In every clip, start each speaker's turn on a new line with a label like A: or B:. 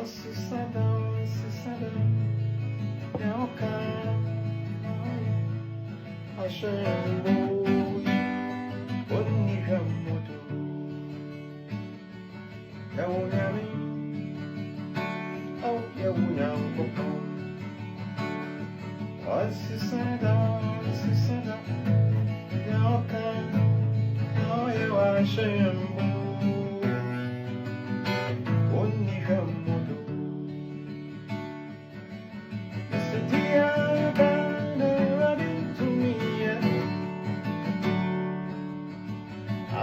A: Sisada, Yauka, Ashambo, Oni Hamoto, Yɛwɔ Nyame, oh Yɛwɔ Nyankopɔn. Sisada, Yauka, Yɛwɔ Ashambo, Oni Hamoto.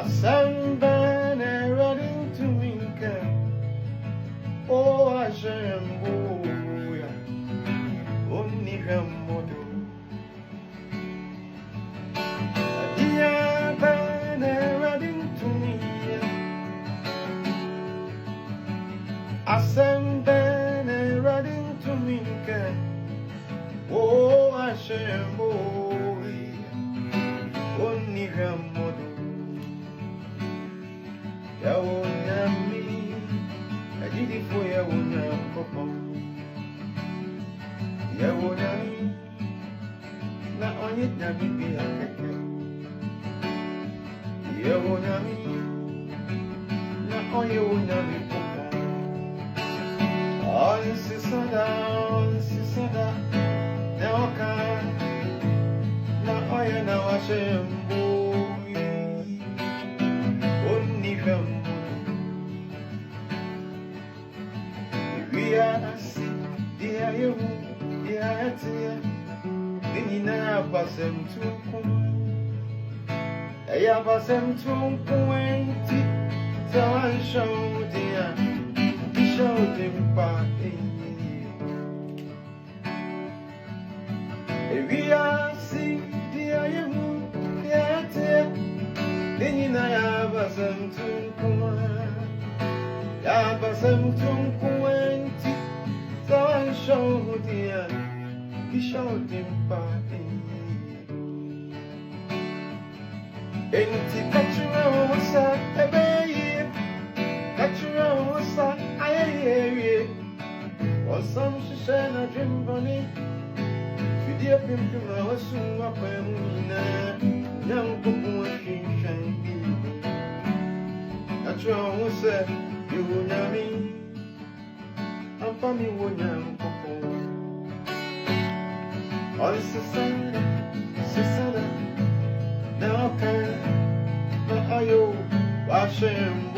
A: Somebody running to me, oh, I shall only Hamodo. Dear Banner running to me, I somebody running to me, oh, I shall only Hamodo. Yɛwɔ Nyame, agyidifo Yɛwɔ Nyankopɔn. Yɛwɔ Nyame, na ɔnyɛ Nyame bi akɛkɛ. Yɛwɔ Nyame, na ɔyɛ wo Nyame pɔpɔ. Ɔnsisada, na ɔka, na ɔyɛ na wahyɛ mbo. Dear you, dear, then you never pass them to come. I have a sem to 20, so I show dear, show them party. We are see, dear you, dear, then you never have sem to come. I have a sem to 20. So I showed him, he showed him party. Ain't he catching was a baby? Catching was a aye. Or some she said a dream bunny. With your pimp, I was soon up and young people shine. Catching was a you know me. Family would not go. All Sisada, now can not you wash him.